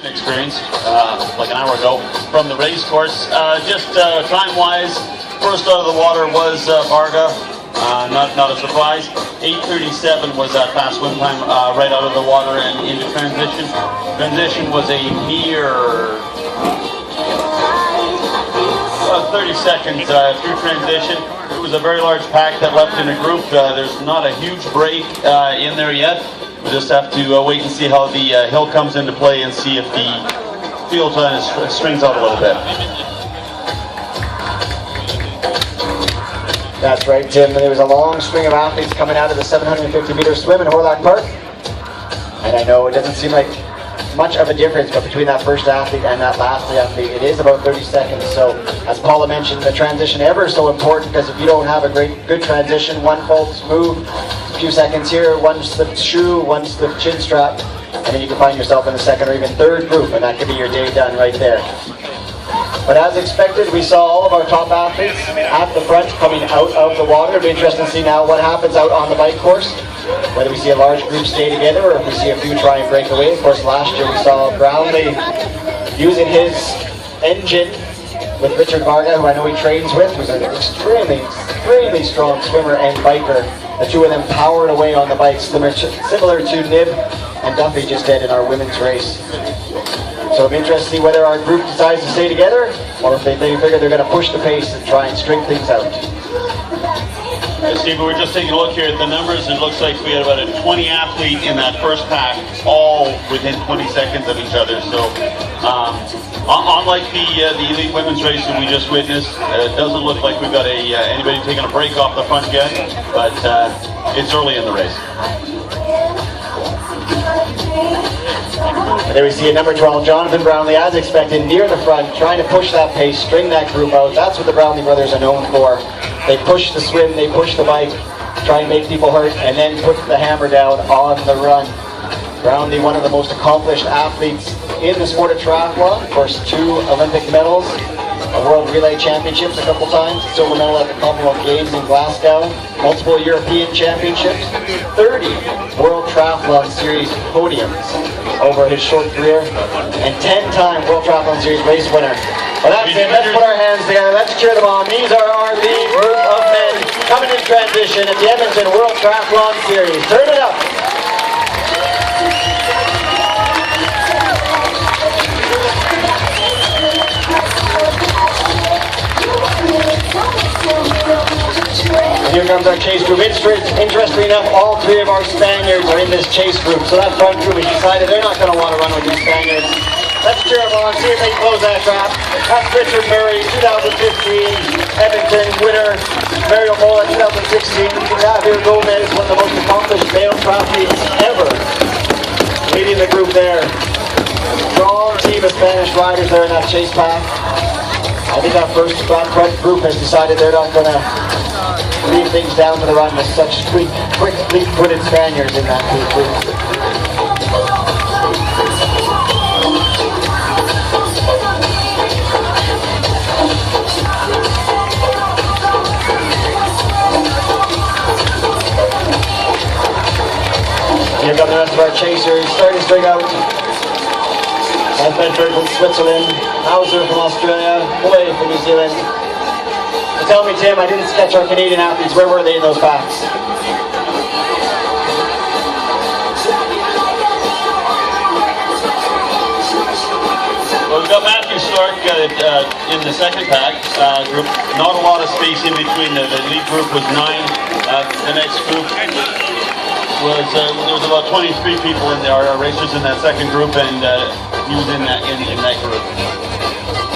Experience like an hour ago from the race course. Just time-wise, first out of the water was Varga. Not a surprise. 8:37 was that fast swim time right out of the water and into transition. Transition was a mere 30 seconds through transition. It was a very large pack that left in a group. There's not a huge break in there yet. We'll just have to wait and see how the hill comes into play and see if the field strings out a little bit. That's right, Tim. There was a long string of athletes coming out of the 750-meter swim in Hawrelak Park. And I know it doesn't seem like much of a difference, but between that first athlete and that last athlete, it is about 30 seconds. So, as Paula mentioned, the transition ever is so important, because if you don't have a good transition, one false move, a few seconds here, one slipped shoe, one slipped chin strap, and then you can find yourself in the second or even third group, and that could be your day done right there. But as expected, we saw all of our top athletes at the front coming out of the water. It'll be interesting to see now what happens out on the bike course, whether we see a large group stay together or if we see a few try and break away. Of course, last year we saw Brownlee using his engine with Richard Varga, who I know he trains with, who's an extremely strong swimmer and biker. The two of them powered away on the bikes, similar to Nib and Duffy just did in our women's race. So I'm interested to see whether our group decides to stay together, or if they figure they're going to push the pace and try and string things out. Steve, we're just taking a look here at the numbers. It looks like we had about a 20 athlete in that first pack, all within 20 seconds of each other. So, unlike the elite women's race that we just witnessed, it doesn't look like we've got anybody taking a break off the front yet, but it's early in the race. And there we see a number 12, Jonathan Brownlee, as expected, near the front, trying to push that pace, string that group out. That's what the Brownlee brothers are known for. They push the swim, they push the bike, try and make people hurt, and then put the hammer down on the run. Brownlee, one of the most accomplished athletes in the sport of triathlon. Of course, 2 Olympic medals, a World Relay Championships a couple times, silver medal at the Commonwealth Games in Glasgow, multiple European Championships, 30 World Triathlon Series podiums over his short career, and 10-time World Triathlon Series race winner. Well, that's it. Let's put our hands together. Let's cheer them on. These are our lead group of men coming in transition at the Edmonton World Triathlon Series. Turn it up. And here comes our chase group. Interestingly enough, all 3 of our Spaniards are in this chase group. So that front group has decided they're not going to want to run with these Spaniards. Let's cheer them on, see if they can close that trap. That's Richard Murray, 2015 Edmonton winner. Mario Mola, 2016. Javier Gomez, one of the most accomplished male triathletes ever, leading the group there. Strong team of Spanish riders there in that chase pack. I think that front group has decided they're not going to leave things down to the run with such quick, fleet-footed Spaniards in that group. Here come the rest of our chasers, starting to string out. Van Bedford from Switzerland, Hauser from Australia, Boy from New Zealand. So tell me, Tim, I didn't sketch our Canadian athletes. Where were they in those packs? Well, we've got Matthew Stark in the second pack group. Not a lot of space in between. The lead group was 9. The next group was there was about 23 people in there, our racers in that second group, and he was in that group.